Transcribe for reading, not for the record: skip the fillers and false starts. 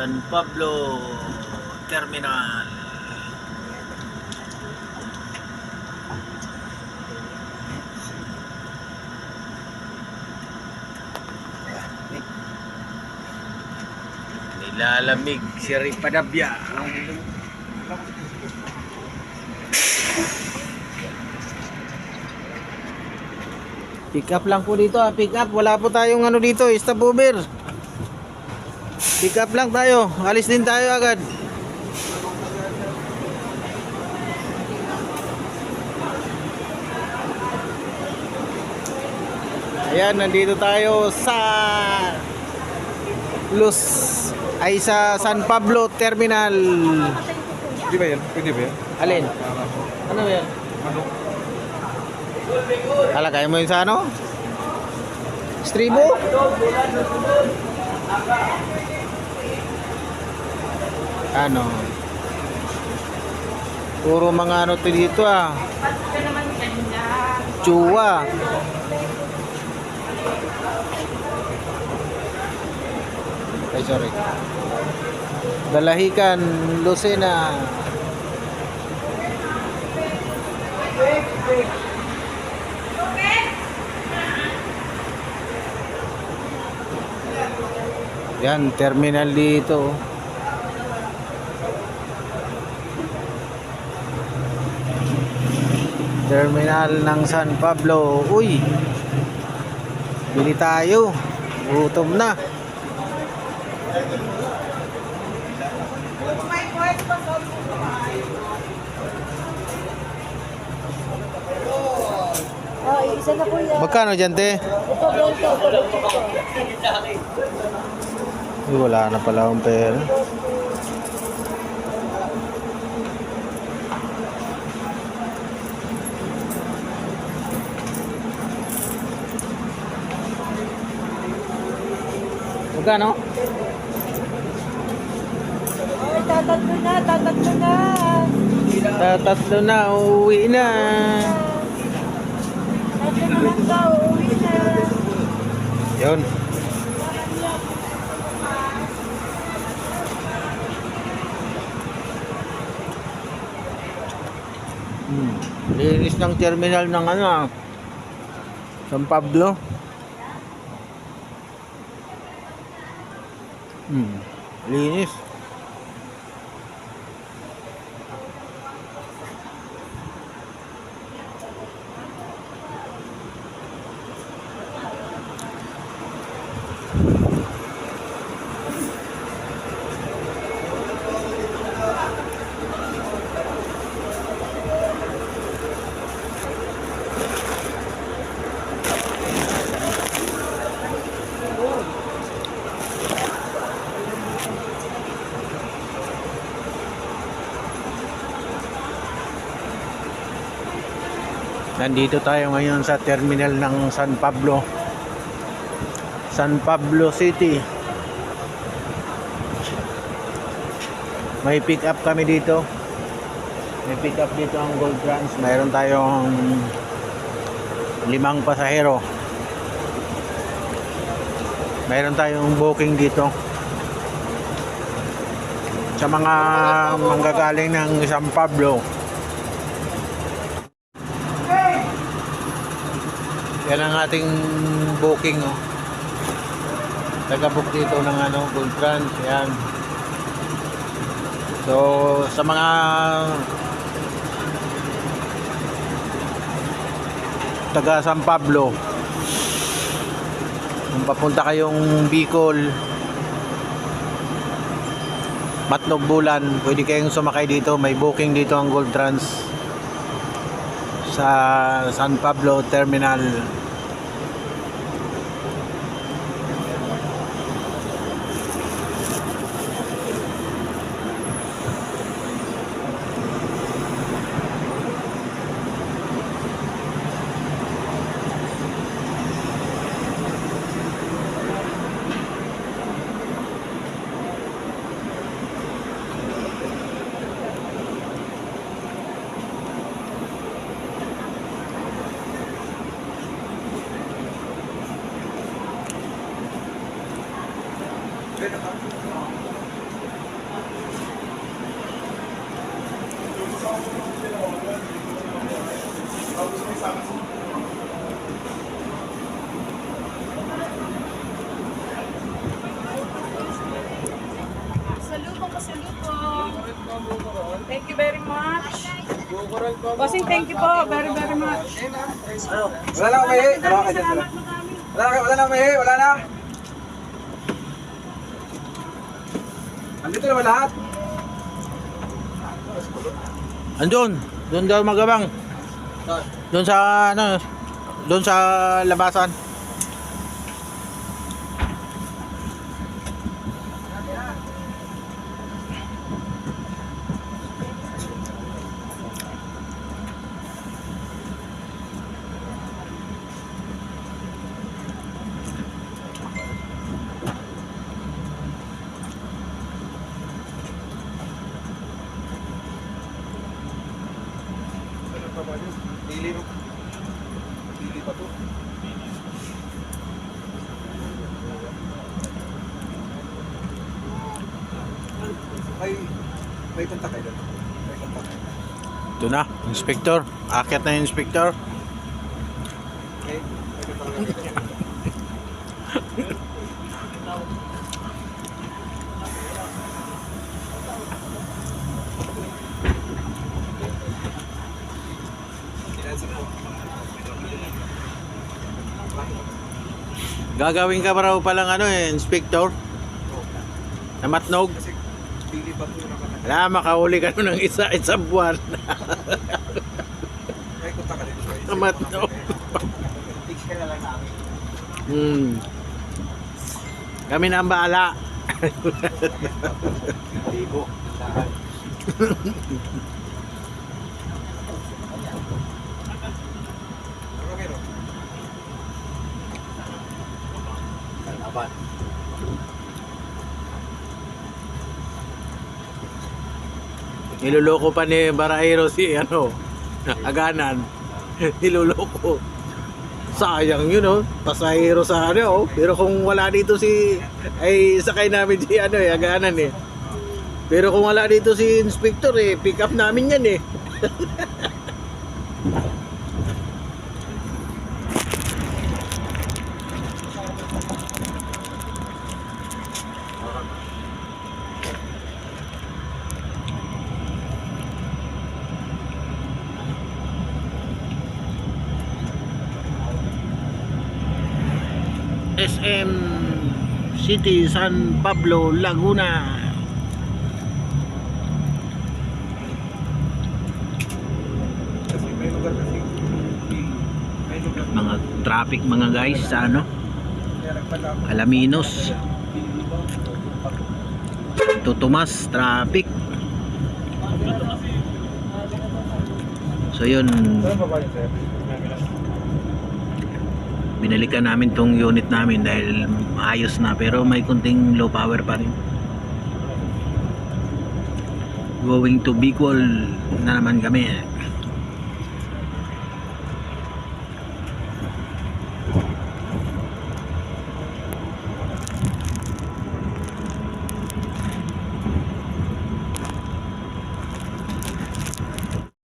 San Pablo Terminal. Nilalamig si Ripadabya. Pick up lang po dito, pick up. Wala po tayong ano dito, stopover. Pick up lang tayo. Alis din tayo agad. Ayan, nandito tayo sa sa San Pablo Terminal. Di ba yan? Pwede ba yan? Alin? Ano ba yan? Kalagay mo yun sa ano? Stribo? Ano? Puro mga ano to dito ah. Chua. Ay, sorry. Dalahican, Lucena. Yan, terminal dito. Terminal ng San Pablo. Uy, bili tayo. Gutom na. Oh, isa na po yan. Magkano dyan, te? Ito, 20. Uy, wala na pala akong pera. Magkano? Ay, tatatlo na, tatatlo na. Tatatlo na, uuwi na. Tatlo naman ka, uuwi na. Yun. Linis ng terminal ng ano ah, San Pablo. Linis. Nandito tayo ngayon sa terminal ng San Pablo City. May pick up kami dito. May pick up dito ang Gold Trans. Mayroon tayong 5 pasahero. Mayroon tayong booking dito sa mga manggagaling ng San Pablo. Yan ang ating booking oh. Taga-book dito ng ano, Gold Trans. Yan. So sa mga taga San Pablo, kung papunta kayong Bicol, Matnog Bulan, pwede kayong sumakay dito. May booking dito ang Gold Trans sa San Pablo Terminal. Thank you very much. Bossing, thank you po. Very, very much. Wala na umihi. Wala ka dyan sila. Wala na umihi. Wala na. Andito naman lahat. Andun. Doon daw magabang. Doon sa ano, doon sa labasan. Dili no. Dili pa to. May kontak kayo doon. May kontak. Ito na, inspector. Akyat na yung inspector. Okay. May kontak kayo. Gagawin ka pa raw palang ano eh, inspector. Namatnog. Kasi dili pa to naman. Wala, makahuli ka nun ng isang buwan. May kontak ka din. Namatnog. Fix ka na lang namin. Kami na ang bahala. Libo. Niloloko pa ni Baraero si ano, Aganan. Niloloko. Sayang yun oh, pasahero sa ano oh. Pero kung wala dito si, ay sakay namin si ano eh, Aganan eh. Pero kung wala dito si Inspector eh, pick up namin yan eh. SM City, San Pablo, Laguna. Kasi may lugar kasi. May lugar. Mga traffic mga guys sa ano, Kaya nagpadaan. Alaminos, Santo Tomas, traffic. So yun, Saan ba ba yun, sir? binalikan namin tong unit namin dahil ayos na pero may kunting low power pa rin. Going to Bicol na naman kami.